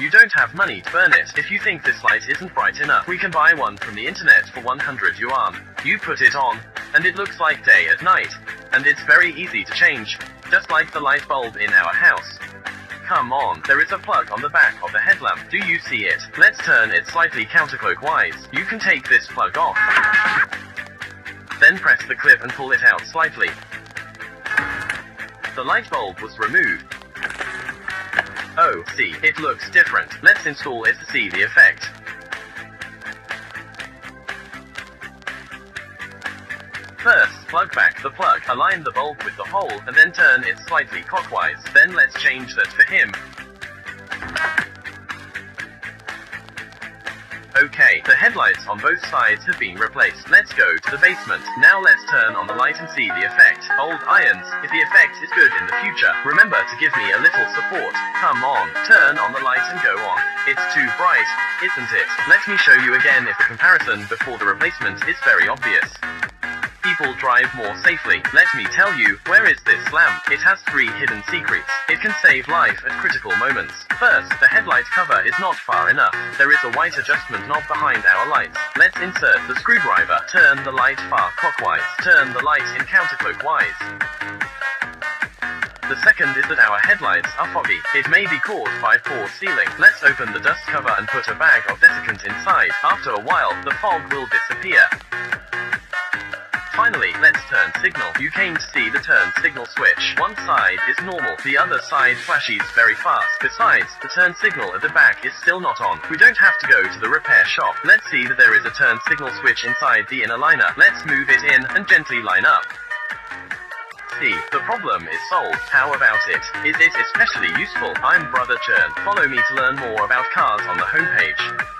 You don't have money to burn it. If you think this light isn't bright enough, we can buy one from the internet for 100 yuan. You put it on, and it looks like day and night. And it's very easy to change, just like the light bulb in our house. Come on, there is a plug on the back of the headlamp. Do you see it? Let's turn it slightly counterclockwise. You can take this plug off. Then press the clip and pull it out slightly. The light bulb was removed. Oh, see, it looks different. Let's install it to see the effect. First, plug back the plug, align the bulb with the hole, and then turn it slightly clockwise. Then let's change that for him. Okay, the headlights on both sides have been replaced. Let's go to the basement. Now let's turn on the light and see the effect. Old irons, if the effect is good in the future, remember to give me a little support. Come on, turn on the light and go on. It's too bright, isn't it? Let me show you again if the comparison before the replacement is very obvious. People drive more safely. Let me tell you, where is this lamp? It has 3 hidden secrets. It can save life at critical moments. First, the headlight cover is not far enough. There is a white adjustment knob behind our lights. Let's insert the screwdriver. Turn the light far clockwise. Turn the light in counterclockwise. The second is that our headlights are foggy. It may be caused by poor sealing. Let's open the dust cover and put a bag of desiccant inside. After a while, the fog will disappear. Finally, let's turn signal. You came to see the turn signal switch. One side is normal, the other side flashes very fast. Besides, the turn signal at the back is still not on. We don't have to go to the repair shop. Let's see that there is a turn signal switch inside the inner liner. Let's move it in and gently line up. See, the problem is solved. How about it? Is it especially useful? I'm Brother Chern. Follow me to learn more about cars on the homepage.